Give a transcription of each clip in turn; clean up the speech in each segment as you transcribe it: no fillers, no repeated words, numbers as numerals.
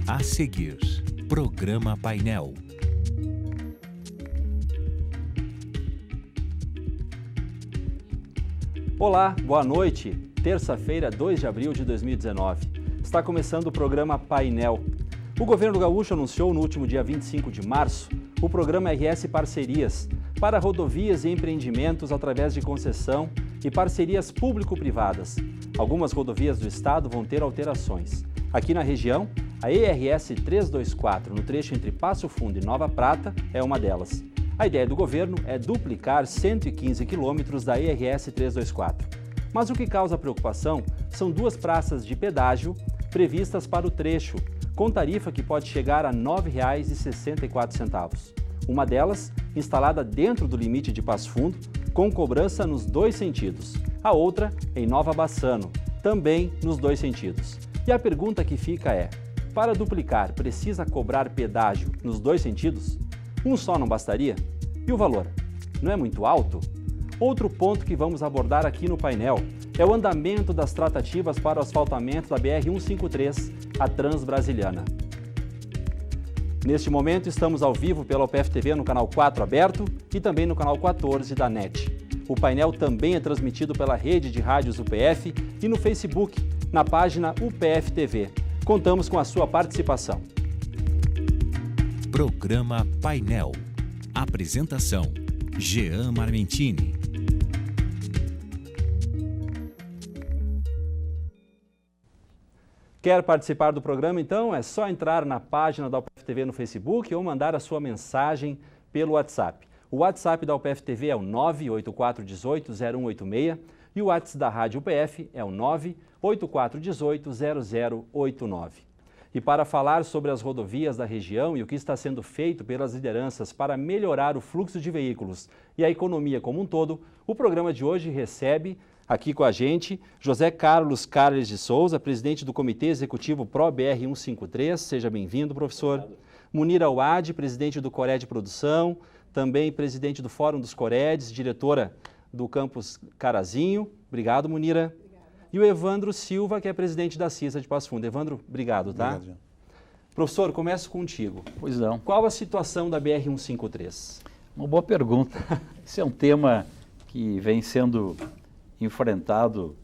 A seguir, Programa Painel. Olá, boa noite. Terça-feira, 2 de abril de 2019. Está começando o programa Painel. O governo gaúcho anunciou no último dia 25 de março o programa RS Parcerias para rodovias e empreendimentos através de concessão e parcerias público-privadas. Algumas rodovias do estado vão ter alterações. Aqui na região, a ERS 324, no trecho entre Passo Fundo e Nova Prata, é uma delas. A ideia do governo é duplicar 115 quilômetros da ERS 324. Mas o que causa preocupação são duas praças de pedágio previstas para o trecho, com tarifa que pode chegar a R$ 9,64. Uma delas, instalada dentro do limite de Passo Fundo, com cobrança nos dois sentidos. A outra, em Nova Bassano, também nos dois sentidos. E a pergunta que fica é, para duplicar, precisa cobrar pedágio nos dois sentidos? Um só não bastaria? E o valor? Não é muito alto? Outro ponto que vamos abordar aqui no painel é o andamento das tratativas para o asfaltamento da BR-153, a Transbrasiliana. Neste momento, estamos ao vivo pela UPF-TV no canal 4 aberto e também no canal 14 da NET. O painel também é transmitido pela rede de rádios UPF e no Facebook, na página UPF-TV. Contamos com a sua participação. Programa Painel. Apresentação: Jean Marmentini. Quer participar do programa, então? É só entrar na página da UPF-TV no Facebook ou mandar a sua mensagem pelo WhatsApp. O WhatsApp da UPF-TV é o 984180186 e o WhatsApp da Rádio UPF é o 984180089. E para falar sobre as rodovias da região e o que está sendo feito pelas lideranças para melhorar o fluxo de veículos e a economia como um todo, o programa de hoje recebe aqui com a gente José Carlos Carles de Souza, presidente do Comitê Executivo Pro-BR 153. Seja bem-vindo, professor. Obrigado. Munir Awad, presidente do Cored Produção, também presidente do Fórum dos Coreds, diretora do Campus Carazinho. Obrigado, Munira. E o Evandro Silva, que é presidente da CISA de Passo Fundo. Evandro, obrigado, tá? Obrigado, Jean. Professor, começo contigo. Pois não. Qual a situação da BR-153? Uma boa pergunta. Esse é um tema que vem sendo enfrentado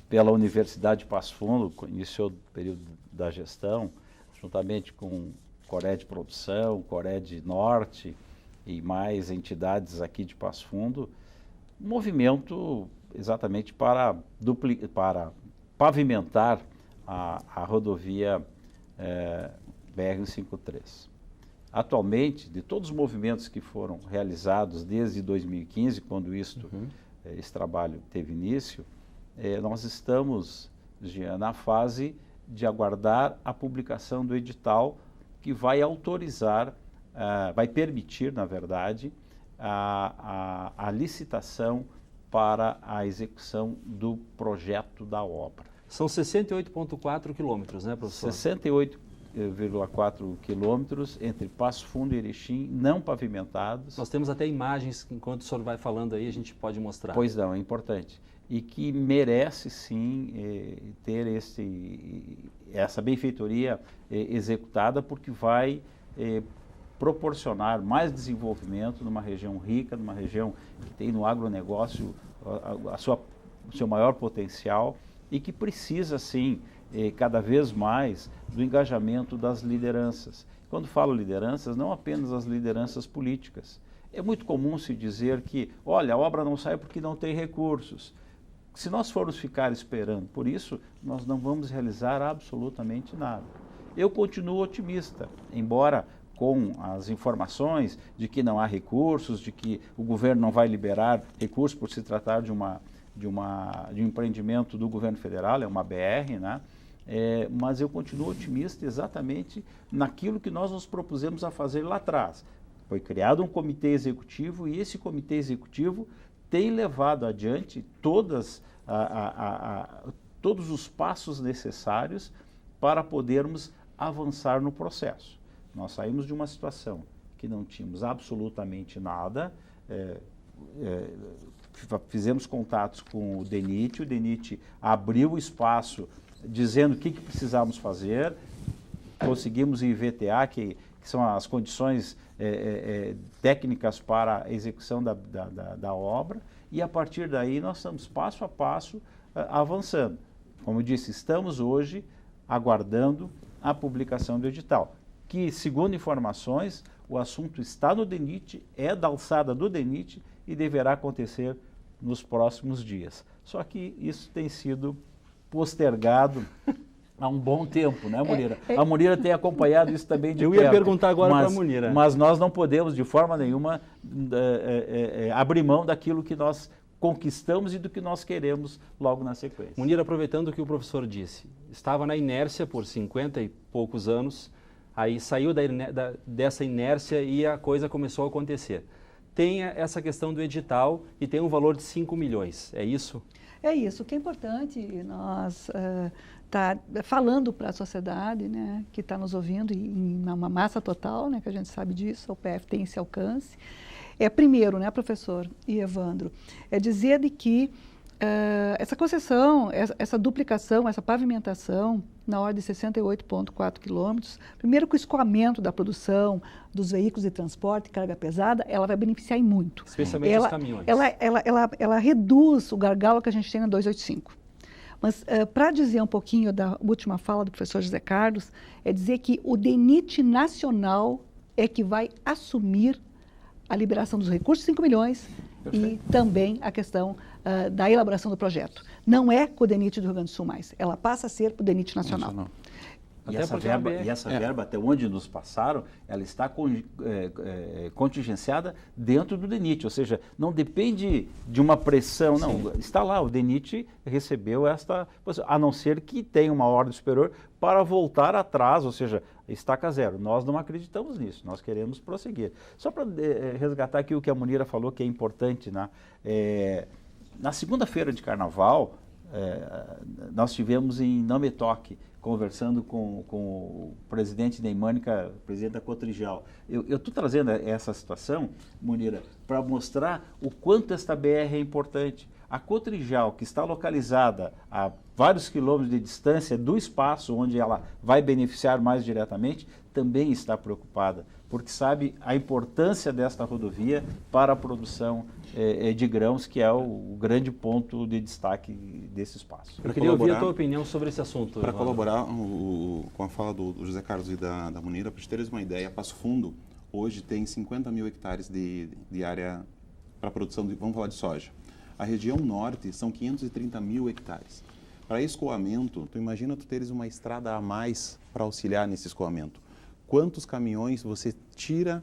pela Universidade de Passo Fundo, iniciou o período da gestão, juntamente com o Cored Produção, Cored Norte e mais entidades aqui de Passo Fundo, um movimento exatamente para pavimentar a rodovia BR-153. Atualmente, de todos os movimentos que foram realizados desde 2015, quando esse trabalho teve início, nós estamos já na fase de aguardar a publicação do edital que vai autorizar, vai permitir, na verdade, a licitação para a execução do projeto da obra. São 68,4 quilômetros, né, professor? 68,4 quilômetros entre Passo Fundo e Erechim, não pavimentados. Nós temos até imagens, enquanto o senhor vai falando aí, a gente pode mostrar. Pois não, é importante. E que merece, sim, ter essa benfeitoria executada, porque vai proporcionar mais desenvolvimento numa região rica, numa região que tem no agronegócio o seu maior potencial e que precisa, sim, cada vez mais do engajamento das lideranças. Quando falo lideranças, não apenas as lideranças políticas. É muito comum se dizer que, olha, a obra não sai porque não tem recursos. Se nós formos ficar esperando por isso, nós não vamos realizar absolutamente nada. Eu continuo otimista, embora com as informações de que não há recursos, de que o governo não vai liberar recursos por se tratar de um empreendimento do governo federal, é uma BR, né? Mas eu continuo otimista exatamente naquilo que nós nos propusemos a fazer lá atrás. Foi criado um comitê executivo e esse comitê executivo tem levado adiante todos os passos necessários para podermos avançar no processo. Nós saímos de uma situação que não tínhamos absolutamente nada, fizemos contatos com o DENIT abriu o espaço dizendo o que precisávamos fazer, conseguimos em VTA, que são as condições técnicas para a execução da obra, e a partir daí nós estamos passo a passo avançando. Como eu disse, estamos hoje aguardando a publicação do edital, que, segundo informações, o assunto está no DENIT, é da alçada do DENIT e deverá acontecer nos próximos dias. Só que isso tem sido postergado há um bom tempo, né, Munira? A Munira tem acompanhado isso também de perto. Eu ia perguntar agora para a Munira. Mas nós não podemos, de forma nenhuma, abrir mão daquilo que nós conquistamos e do que nós queremos logo na sequência. Munira, aproveitando o que o professor disse, estava na inércia por 50 e poucos anos, aí saiu dessa inércia e a coisa começou a acontecer. Tem essa questão do edital e tem um valor de 5 milhões, é isso? É isso. O que é importante nós tá falando para a sociedade, né, que está nos ouvindo, em uma massa total, né, que a gente sabe disso, o PF tem esse alcance. Primeiro, né, professor e Evandro, é dizer de que essa concessão, essa duplicação, essa pavimentação na ordem de 68,4 quilômetros, primeiro com o escoamento da produção dos veículos de transporte, carga pesada, ela vai beneficiar em muito. Especialmente os caminhões. Ela reduz o gargalo que a gente tem na 285. Mas para dizer um pouquinho da última fala do professor José Carlos, é dizer que o DENIT nacional é que vai assumir a liberação dos recursos, 5 milhões, perfeito, e também a questão da elaboração do projeto. Não é com o DENIT do Rio Grande do Sul mais, ela passa a ser com o DENIT nacional. E essa verba, até onde nos passaram, ela está contingenciada dentro do DENIT, ou seja, não depende de uma pressão, não, sim, está lá, o DENIT recebeu esta, a não ser que tenha uma ordem superior para voltar atrás, ou seja, estaca zero. Nós não acreditamos nisso, nós queremos prosseguir. Só para resgatar aqui o que a Munira falou, que é importante, né? Na segunda-feira de Carnaval, nós tivemos em Nametoque, conversando com o presidente Neimânica, presidente da Cotrijal. Eu estou trazendo essa situação, Munira, para mostrar o quanto esta BR é importante. A Cotrijal, que está localizada a vários quilômetros de distância do espaço onde ela vai beneficiar mais diretamente, também está preocupada, porque sabe a importância desta rodovia para a produção de grãos, que é o grande ponto de destaque desse espaço. Eu queria ouvir a tua opinião sobre esse assunto. Para colaborar com a fala do José Carlos e da Munira, para teres uma ideia, Passo Fundo hoje tem 50 mil hectares de área para produção, vamos falar de soja. A região norte são 530 mil hectares. Para escoamento, tu imagina tu teres uma estrada a mais para auxiliar nesse escoamento. Quantos caminhões você tira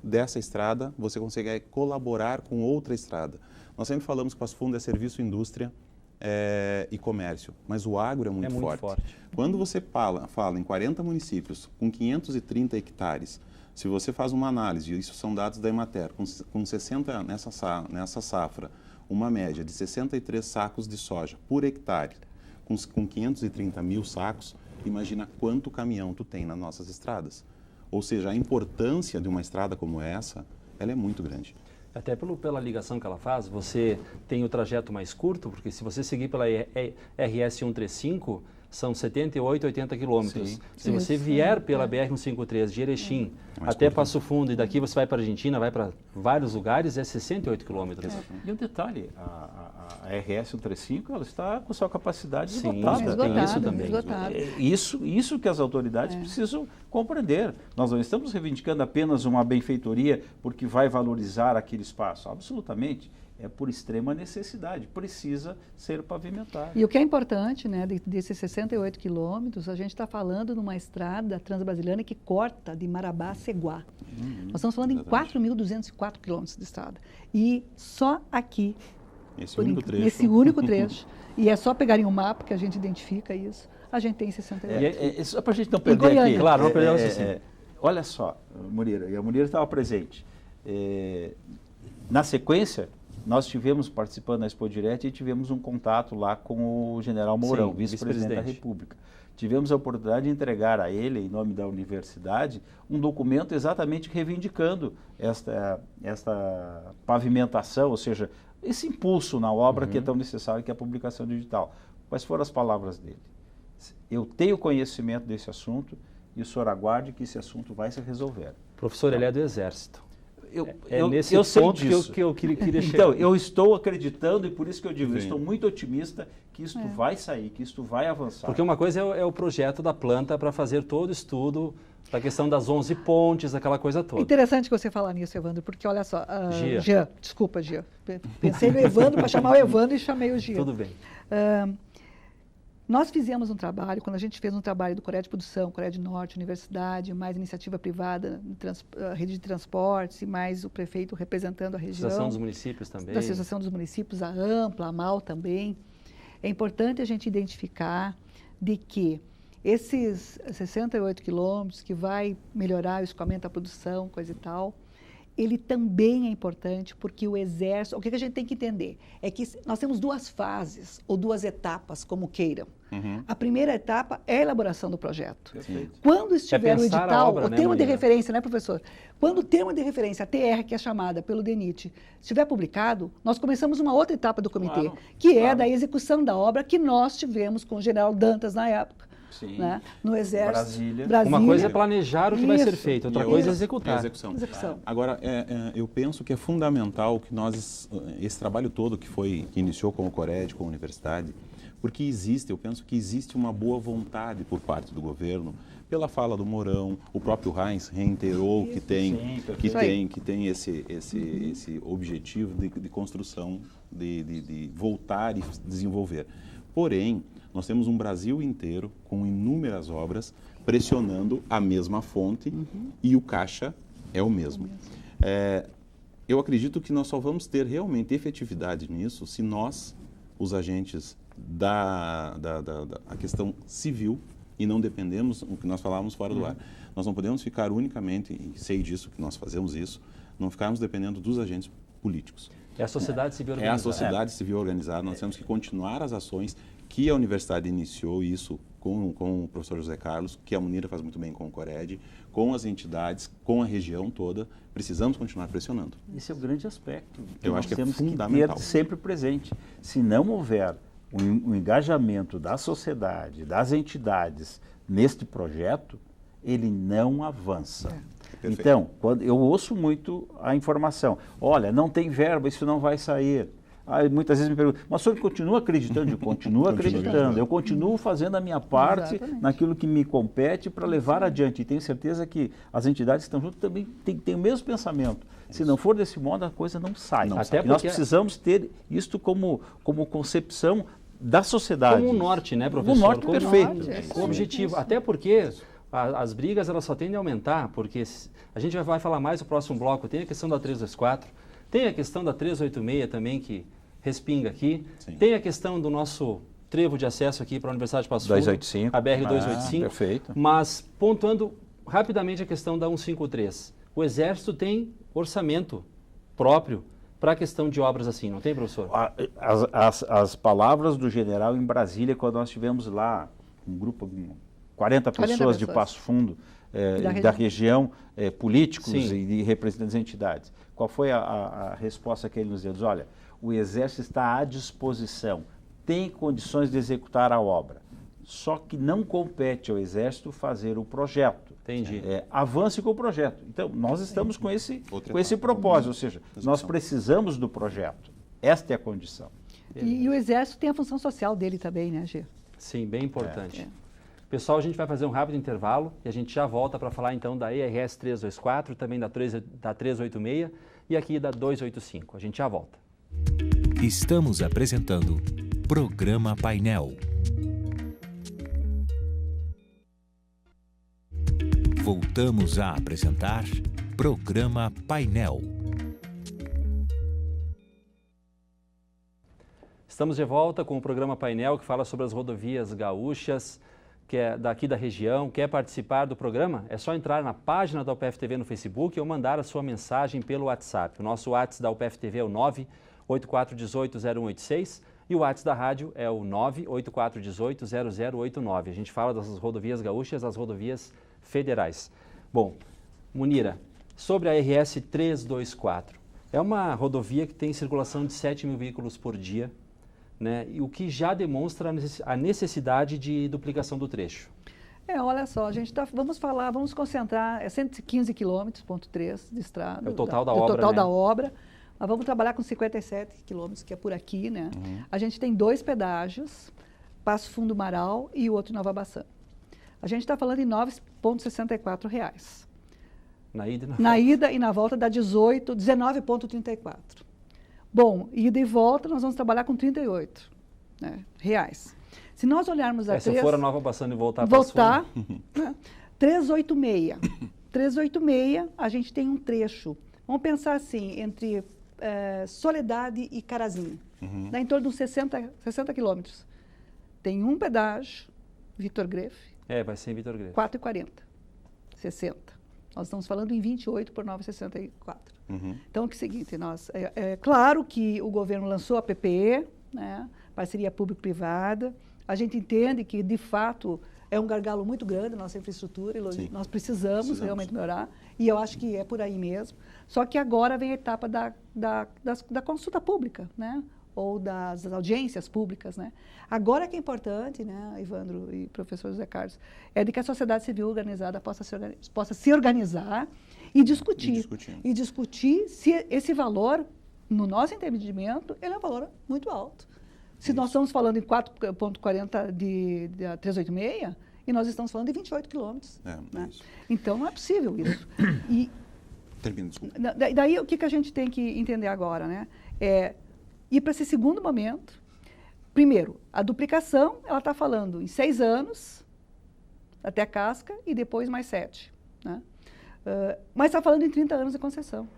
dessa estrada, você consegue colaborar com outra estrada. Nós sempre falamos que Passo Fundo é serviço, indústria e comércio, mas o agro é muito forte. Quando você fala em 40 municípios com 530 hectares, se você faz uma análise, isso são dados da Emater, com 60 nessa safra, uma média de 63 sacos de soja por hectare, com 530 mil sacos, imagina quanto caminhão tu tem nas nossas estradas. Ou seja, a importância de uma estrada como essa, ela é muito grande. Até pela ligação que ela faz, você tem o trajeto mais curto, porque se você seguir pela RS 135, são 78, 80 quilômetros. Se você vier pela BR-153 de Erechim até Passo Fundo e daqui você vai para a Argentina, vai para vários lugares, é 68 quilômetros. E um detalhe, a RS 135 ela está com sua capacidade esgotada. Tem isso também. Isso que as autoridades precisam compreender. Nós não estamos reivindicando apenas uma benfeitoria porque vai valorizar aquele espaço. Absolutamente. É por extrema necessidade, precisa ser pavimentado. E o que é importante, né, desses 68 quilômetros, a gente está falando numa estrada transbrasiliana que corta de Marabá a Ceguá. Nós estamos falando em 4.204 quilômetros de estrada. E só aqui, nesse único trecho, e é só pegarem o mapa que a gente identifica isso, a gente tem 68. Só para a gente não perder aqui. Claro, não perdemos assim. Olha só, Munira, e a Munira estava presente. Na sequência, nós tivemos, participando da Expo Direct, e tivemos um contato lá com o general Mourão, vice-presidente da República. Tivemos a oportunidade de entregar a ele, em nome da universidade, um documento exatamente reivindicando esta pavimentação, ou seja, esse impulso na obra que é tão necessário, que é a publicação digital. Quais foram as palavras dele? Eu tenho conhecimento desse assunto e o senhor aguarde que esse assunto vai se resolver. Professor, ele é do Exército. Nesse eu sei ponto disso. que eu queria chegar. Então, eu estou acreditando e por isso que eu digo, eu Sim. estou muito otimista que isto vai sair, que isto vai avançar. Porque uma coisa é o projeto da planta para fazer todo o estudo da questão das 11 pontes, aquela coisa toda. Interessante que você falar nisso, Evandro, porque olha só, Gia. Jean, desculpa, Gia. Pensei no Evandro para chamar o Evandro e chamei o Gia. Tudo bem. Nós fizemos um trabalho, quando a gente fez um trabalho do Coreia de Produção, Coreia de Norte, Universidade, mais iniciativa privada, rede de transportes e mais o prefeito representando a região. Associação dos Municípios também. Da Associação dos Municípios, a AMPLA, a MAL também. É importante a gente identificar de que esses 68 quilômetros que vai melhorar o escoamento da produção, coisa e tal, ele também é importante porque o Exército... O que a gente tem que entender é que nós temos duas fases, ou duas etapas, como queiram. A primeira etapa é a elaboração do projeto. Perfeito. Quando estiver o pensar a edital, obra, o né, termo de Munira? referência, né, professor? Quando o termo de referência, a TR, que é chamada pelo DENIT, estiver publicado, nós começamos uma outra etapa do comitê, Claro, que é claro. da execução da obra que nós tivemos com o general Dantas na época. Sim. Né? No Exército. Brasília. Uma coisa é planejar o que vai ser Isso. feito, outra E coisa é outra executar. execução. Execução. Agora, eu penso que é fundamental que esse trabalho todo que iniciou com o Cored, com a universidade, porque eu penso que existe uma boa vontade por parte do governo, pela fala do Mourão, o próprio Heinz reiterou que tem esse objetivo de construção, de voltar e desenvolver. Porém, nós temos um Brasil inteiro com inúmeras obras pressionando a mesma fonte e o caixa é o mesmo. Eu acredito que nós só vamos ter realmente efetividade nisso se nós, os agentes da questão civil, e não dependemos do que nós falávamos fora do ar. Nós não podemos ficar unicamente, e sei disso, que nós fazemos isso, não ficarmos dependendo dos agentes políticos. É a sociedade civil É organizada. a sociedade civil organizada. Nós temos que continuar as ações que a universidade iniciou, isso com o professor José Carlos, que a Munira faz muito bem com o Cored, com as entidades, com a região toda. Precisamos continuar pressionando. Esse é o grande aspecto. Eu acho que é temos fundamental. que ter sempre presente. Se não houver o engajamento da sociedade, das entidades neste projeto, ele não avança. Perfeito. Então, quando eu ouço muito a informação, olha, não tem verba, isso não vai sair. Aí, muitas vezes me perguntam, mas o senhor continua acreditando? Eu continuo acreditando, eu continuo fazendo a minha parte Exatamente. naquilo que me compete para levar adiante. E tenho certeza que as entidades que estão junto também têm o mesmo pensamento. Se não for desse modo, a coisa não sai. Não sai. E nós precisamos ter isto como concepção da sociedade. Como um norte, né, professor? Um norte Como perfeito. Com objetivo. Até porque as brigas elas só tendem a aumentar, porque a gente vai falar mais no próximo bloco. Tem a questão da 324, tem a questão da 386 também, que respinga aqui. Sim. Tem a questão do nosso trevo de acesso aqui para a Universidade de Passo Fundo, 285. a BR-285. Perfeito. Mas, pontuando rapidamente a questão da 153, o Exército tem orçamento próprio para a questão de obras assim, não tem, professor? As palavras do general em Brasília, quando nós estivemos lá, um grupo, 40 pessoas de Passo Fundo, da região, políticos e representantes de entidades. Qual foi a resposta que ele nos deu? Diz, olha, o Exército está à disposição, tem condições de executar a obra, só que não compete ao Exército fazer o projeto. Entendi. Avance com o projeto. Então, nós estamos com esse etapa. propósito, ou seja, nós precisamos do projeto. Esta é a condição. E o Exército tem a função social dele também, né, Gê? Sim, bem importante. Pessoal, a gente vai fazer um rápido intervalo e a gente já volta para falar então da ERS 324, também da 386 e aqui da 285. A gente já volta. Estamos apresentando Programa Painel. Voltamos a apresentar Programa Painel. Estamos de volta com o programa Painel que fala sobre as rodovias gaúchas, que é daqui da região. Quer participar do programa? É só entrar na página da UPF-TV no Facebook ou mandar a sua mensagem pelo WhatsApp. O nosso WhatsApp da UPF-TV é o 984180186 e o WhatsApp da rádio é o 984180089. A gente fala das rodovias gaúchas, as rodovias federais. Bom, Munira, sobre a RS 324, é uma rodovia que tem circulação de 7 mil veículos por dia, né? E o que já demonstra a necessidade de duplicação do trecho. Olha só, a gente vamos concentrar, 115 quilômetros, ponto 3 de estrada. É o total da obra, total né? da obra. Nós vamos trabalhar com 57 quilômetros, que é por aqui, né? A gente tem 2 pedágios, Passo Fundo Marau e o outro Nova Baçã. A gente está falando em R$ 9,64. Na ida e na Na ida e na volta dá 19,34. Bom, ida e volta nós vamos trabalhar com 38, né, reais. Se nós olharmos a se for a Nova Baçã e voltar, né, 386. 386, a gente tem um trecho. Vamos pensar assim, entre Soledade e Carazinho. Dá em torno de uns 60 quilômetros. Tem um pedágio, Vitor Grefe. Vai ser em Vitor Grefe. 4,40. 60. Nós estamos falando em 28 por 9,64. Então, o que é o seguinte, é claro que o governo lançou a PPE, né, parceria público-privada. A gente entende que, de fato, é um gargalo muito grande a nossa infraestrutura e nós precisamos realmente melhorar. E eu acho que é por aí mesmo. Só que agora vem a etapa da consulta pública, né? Ou das audiências públicas, né? Agora que é importante, né, Evandro e professor José Carlos, é de que a sociedade civil organizada possa se organizar e discutir se esse valor, no nosso entendimento, ele é um valor muito alto. Se nós estamos falando em 4,40 de 386, e nós estamos falando de 28 quilômetros. Né? Então, não é possível isso. Termina, desculpa. Daí, o que a gente tem que entender agora, né? Ir para esse segundo momento. Primeiro, a duplicação, ela está falando em 6 anos, até a casca, e depois mais 7. Né? Mas está falando em 30 anos de concessão.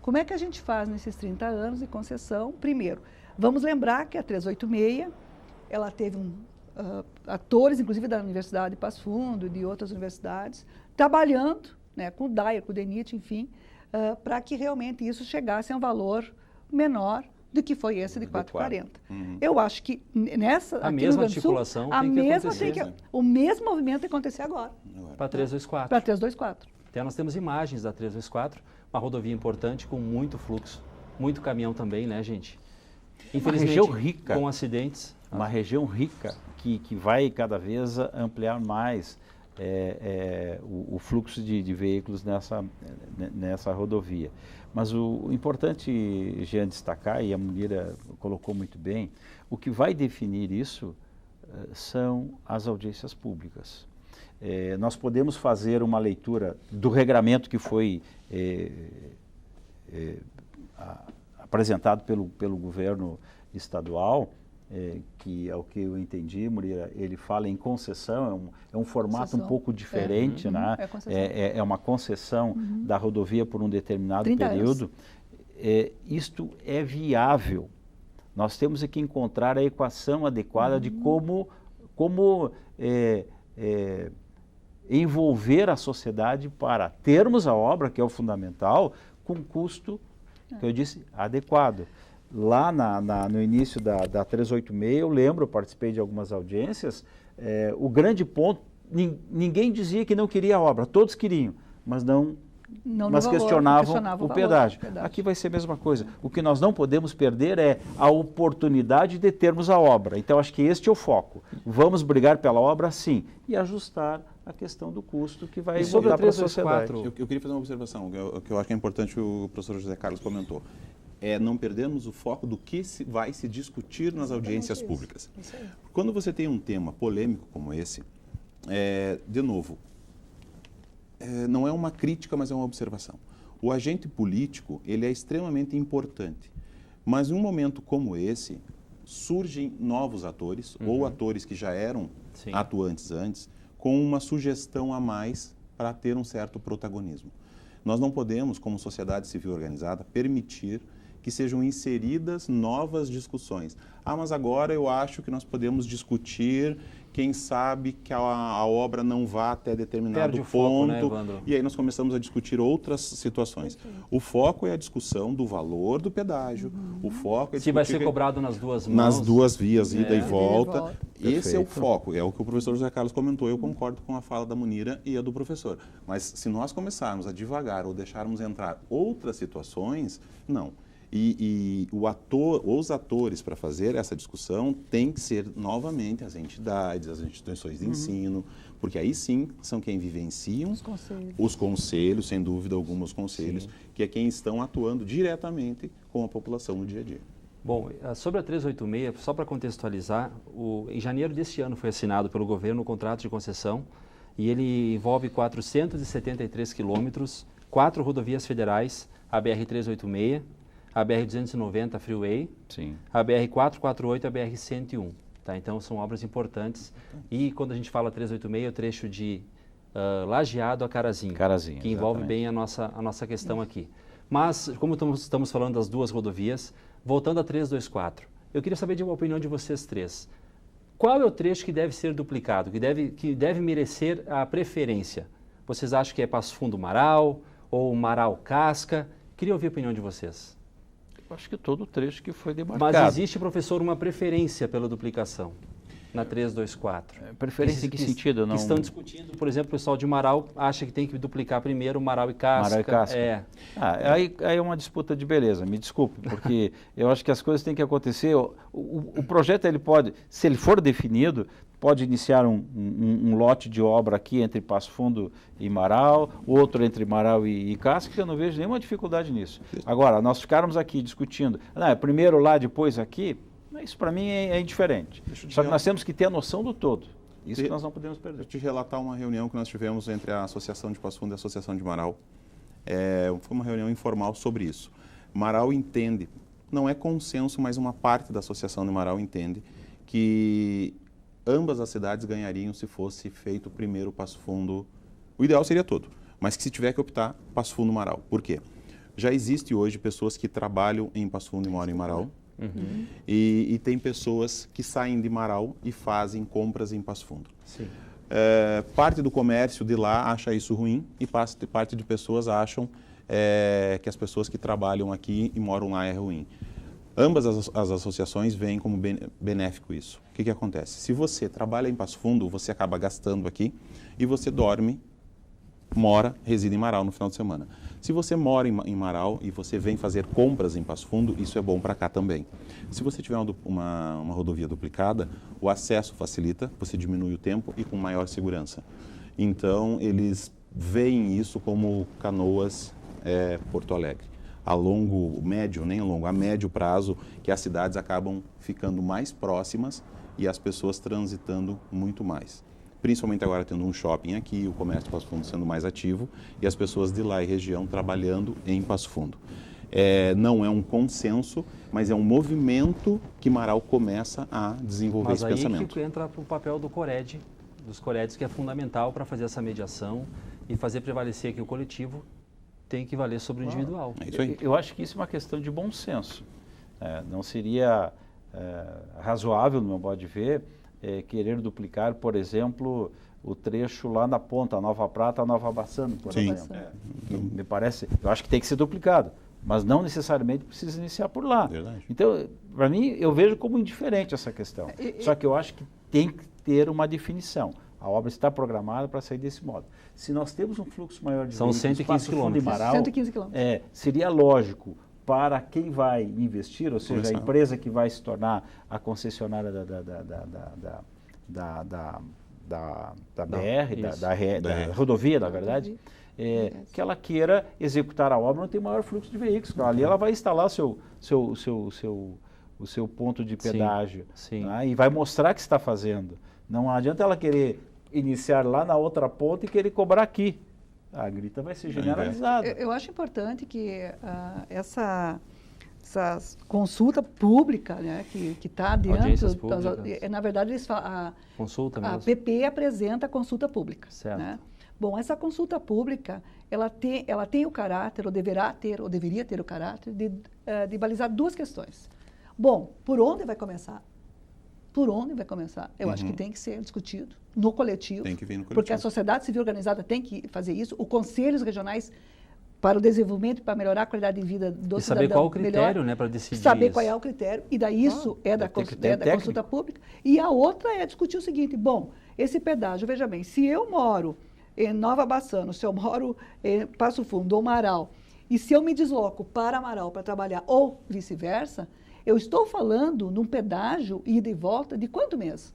Como é que a gente faz nesses 30 anos de concessão? Primeiro, vamos lembrar que a 386, ela teve atores, inclusive da Universidade de Passo Fundo e de outras universidades, trabalhando, né, com o DAIR, com o DENIT, enfim, para que realmente isso chegasse a um valor menor do que foi esse de 4,40. Eu acho que a mesma articulação tem que acontecer. O mesmo movimento tem que acontecer agora. Para 324. Para 324. Até nós temos imagens da 324, uma rodovia importante com muito fluxo, muito caminhão também, né, gente? Infelizmente, uma região rica, com acidentes. Uma região rica que vai cada vez ampliar mais o fluxo de veículos nessa rodovia. Mas o importante, Jean, destacar, e a Munira colocou muito bem, o que vai definir isso são as audiências públicas. Nós podemos fazer uma leitura do regramento que foi apresentado pelo governo estadual, que é o que eu entendi, Murilo, ele fala em concessão, é um formato um pouco diferente, né? É uma concessão da rodovia por um determinado período. Isto é viável. Nós temos que encontrar a equação adequada de como envolver a sociedade para termos a obra, que é o fundamental, com custo, que eu disse, adequado. Lá no início da 386, eu lembro, eu participei de algumas audiências, o grande ponto, ninguém dizia que não queria a obra, todos queriam, mas questionavam o pedágio. Aqui vai ser a mesma coisa. O que nós não podemos perder é a oportunidade de termos a obra. Então, acho que este é o foco. Vamos brigar pela obra, sim, e ajustar a questão do custo que vai voltar para a sociedade. Eu queria fazer uma observação, que eu acho que é importante, o professor José Carlos comentou. Não perdermos o foco do que vai se discutir nas audiências públicas. Quando você tem um tema polêmico como esse, de novo, não é uma crítica, mas é uma observação. O agente político, ele é extremamente importante, mas em um momento como esse, surgem novos atores, ou atores que já eram atuantes antes, com uma sugestão a mais para ter um certo protagonismo. Nós não podemos, como sociedade civil organizada, permitir que sejam inseridas novas discussões. Mas agora eu acho que nós podemos discutir, quem sabe que a obra não vá até determinado ponto. Foco, né, Evandro? E aí nós começamos a discutir outras situações. O foco é a discussão do valor do pedágio. O foco é se vai ser cobrado nas duas mãos. Nas duas vias, ida e volta. Esse é o foco, é o que o professor José Carlos comentou. Eu concordo com a fala da Munira e a do professor. Mas se nós começarmos a divagar ou deixarmos entrar outras situações, não. E os atores para fazer essa discussão têm que ser novamente as entidades, as instituições de ensino, porque aí sim são quem vivenciam os conselhos, sem dúvida alguma os conselhos, que é quem estão atuando diretamente com a população no dia a dia. Bom, sobre a 386, só para contextualizar, em janeiro deste ano foi assinado pelo governo o contrato de concessão e ele envolve 473 quilômetros, 4 rodovias federais, a BR-386, a BR-290 Freeway, a BR-448 e a BR-101. Tá? Então, são obras importantes. E quando a gente fala 386, é o trecho de Lajeado a Carazinho, que envolve bem a nossa questão aqui. Mas, como estamos falando das duas rodovias, voltando a 324, eu queria saber de uma opinião de vocês três. Qual é o trecho que deve ser duplicado, que deve merecer a preferência? Vocês acham que é Passo Fundo-Marau ou Marau-Casca? Queria ouvir a opinião de vocês. Eu acho que todo o trecho que foi demarcado. Mas existe, professor, uma preferência pela duplicação na 324? Preferência em que sentido? Que estão discutindo, por exemplo, o pessoal de Marau acha que tem que duplicar primeiro Marau e Casca. Marau e Casca. Aí é uma disputa de beleza, me desculpe, porque eu acho que as coisas têm que acontecer. O projeto, ele pode, se ele for definido, pode iniciar um lote de obra aqui entre Passo Fundo e Marau, outro entre Marau e Casca, que eu não vejo nenhuma dificuldade nisso. Agora, nós ficarmos aqui discutindo, primeiro lá, depois aqui, isso para mim é indiferente. Só que nós temos que ter a noção do todo. Isso que nós não podemos perder. Deixa eu te relatar uma reunião que nós tivemos entre a Associação de Passo Fundo e a Associação de Marau. Foi uma reunião informal sobre isso. Marau entende, não é consenso, mas uma parte da Associação de Marau entende que ambas as cidades ganhariam se fosse feito primeiro Passo Fundo. O ideal seria todo, mas que se tiver que optar, Passo Fundo Marau. Por quê? Já existe hoje pessoas que trabalham em Passo Fundo e moram em Marau. E tem pessoas que saem de Marau e fazem compras em Passo Fundo. Parte do comércio de lá acha isso ruim e parte de pessoas acham que as pessoas que trabalham aqui e moram lá é ruim. Ambas as associações veem como benéfico isso. O que acontece? Se você trabalha em Passo Fundo, você acaba gastando aqui e você dorme, reside em Marau no final de semana. Se você mora em Marau e você vem fazer compras em Passo Fundo, isso é bom para cá também. Se você tiver uma rodovia duplicada, o acesso facilita, você diminui o tempo e com maior segurança. Então, eles veem isso como Canoas, Porto Alegre. A médio prazo, que as cidades acabam ficando mais próximas e as pessoas transitando muito mais. Principalmente agora tendo um shopping aqui, o comércio de Passo Fundo sendo mais ativo e as pessoas de lá e região trabalhando em Passo Fundo. Não é um consenso, mas é um movimento que Marau começa a desenvolver esse pensamento. Mas aí que entra o papel dos Coreds, que é fundamental para fazer essa mediação e fazer prevalecer que o coletivo tem que valer sobre o individual. É isso aí. Eu acho que isso é uma questão de bom senso. Não seria razoável, no meu modo de ver, querer duplicar, por exemplo, o trecho lá na ponta, a Nova Prata, a Nova Bassano, por exemplo. Me parece, eu acho que tem que ser duplicado, mas não necessariamente precisa iniciar por lá. Verdade. Então, para mim, eu vejo como indiferente essa questão. Só que eu acho que tem que ter uma definição. A obra está programada para sair desse modo. Se nós temos um fluxo maior de São 115 quilômetros. 115 quilômetros. Seria lógico para quem vai investir, ou seja, a empresa que vai se tornar a concessionária da BR, da rodovia, na verdade, que ela queira executar a obra, não tem maior fluxo de veículos. Ali ela vai instalar o seu ponto de pedágio, né, e vai mostrar que está fazendo. Não adianta ela querer iniciar lá na outra ponta e querer cobrar aqui. A grita vai ser generalizada. Eu acho importante que essa consulta pública, né, que está dentro, na verdade eles falam, a PP apresenta a consulta pública. Certo. Né? Bom, essa consulta pública, ela tem o caráter, ou deveria ter o caráter de balizar duas questões. Bom, por onde vai começar? Por onde vai começar? Eu acho que tem que ser discutido no coletivo. Tem que vir no coletivo. Porque a sociedade civil organizada tem que fazer isso. Os conselhos regionais para o desenvolvimento, para melhorar a qualidade de vida do cidadão. E saber qual o critério, né, para decidir saber isso. qual é o critério. E daí isso da consulta pública. E a outra é discutir o seguinte, bom, esse pedágio, veja bem, se eu moro em Nova Bassano, se eu moro em Passo Fundo ou Marau, E se eu me desloco para Amaral para trabalhar ou vice-versa, eu estou falando num pedágio, ida e volta, de quanto mês?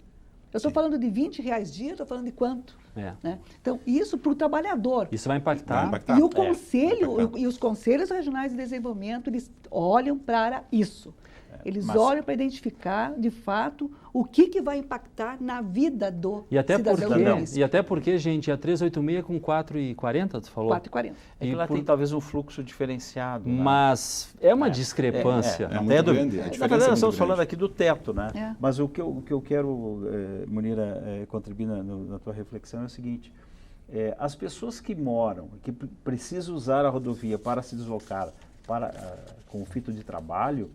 Eu estou falando de R$20 dia, estou falando de quanto? Né? Então, isso para o trabalhador. Isso vai impactar. E o conselho, e os conselhos regionais de desenvolvimento, eles olham para isso. Eles olham para identificar, de fato, o que vai impactar na vida do cidadão. E até porque, gente, a 386 com 4,40, tu falou? 4,40. É que lá tem talvez um fluxo diferenciado. Mas é uma discrepância. É muito grande. Na verdade, nós estamos falando aqui do teto, né? Mas o que eu quero, Munira, contribuir na tua reflexão é o seguinte. As pessoas que moram, que precisam usar a rodovia para se deslocar com o fito de trabalho,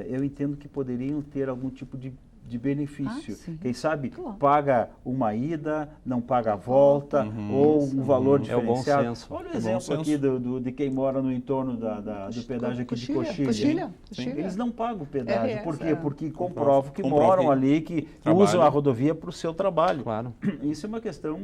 eu entendo que poderiam ter algum tipo de benefício. Quem sabe paga uma ida, não paga a volta, ou um valor diferenciado. É o bom senso. Olha o exemplo aqui de quem mora no entorno do pedágio aqui de Coxilha. Eles não pagam o pedágio. Por quê? Porque comprovam que moram ali, que usam a rodovia para o seu trabalho. Claro. Isso é uma questão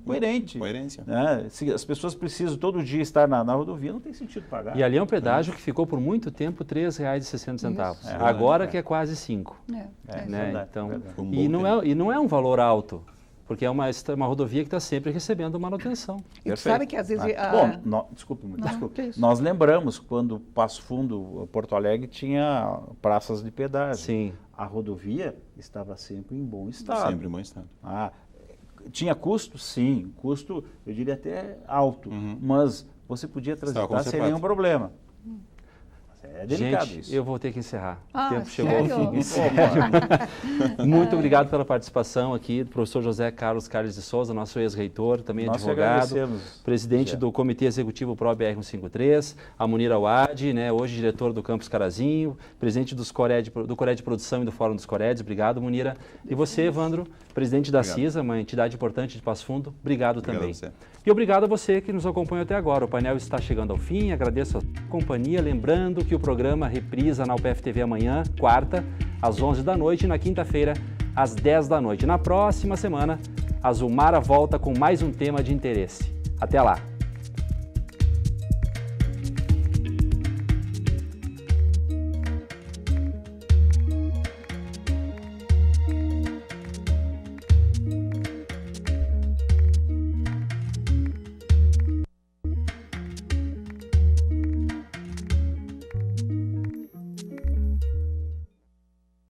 coerente. Coerência. Se as pessoas precisam todo dia estar na rodovia, não tem sentido pagar. E ali é um pedágio que ficou por muito tempo R$3,60. Agora que é quase 5. Né? Então, e não é um valor alto, porque é uma rodovia que está sempre recebendo manutenção. E tu sabe que às vezes... Desculpe. Nós lembramos quando Passo Fundo, Porto Alegre, tinha praças de pedágio. Sim. A rodovia estava sempre em bom estado. Sempre em bom estado. Tinha custo? Sim. Custo, eu diria até alto, mas você podia transitar sem nenhum problema. É delicado. Gente, isso. Eu vou ter que encerrar. O tempo chegou sério? ao fim. Muito obrigado pela participação aqui do professor José Carlos Carles de Souza, nosso ex-reitor, também advogado, presidente do Comitê Executivo Pro BR-153, a Munira Wad, né, hoje diretor do Campus Carazinho, presidente do Cored de Produção e do Fórum dos Coreds. Obrigado, Munira. E você, Evandro, presidente da CISA, uma entidade importante de Passo Fundo. Obrigado também. E obrigado a você que nos acompanhou até agora. O painel está chegando ao fim. Agradeço a companhia. Lembrando que o programa reprisa na UPF TV amanhã, quarta, às 11 da noite, e na quinta-feira, às 10 da noite. Na próxima semana, a Zulmara volta com mais um tema de interesse. Até lá!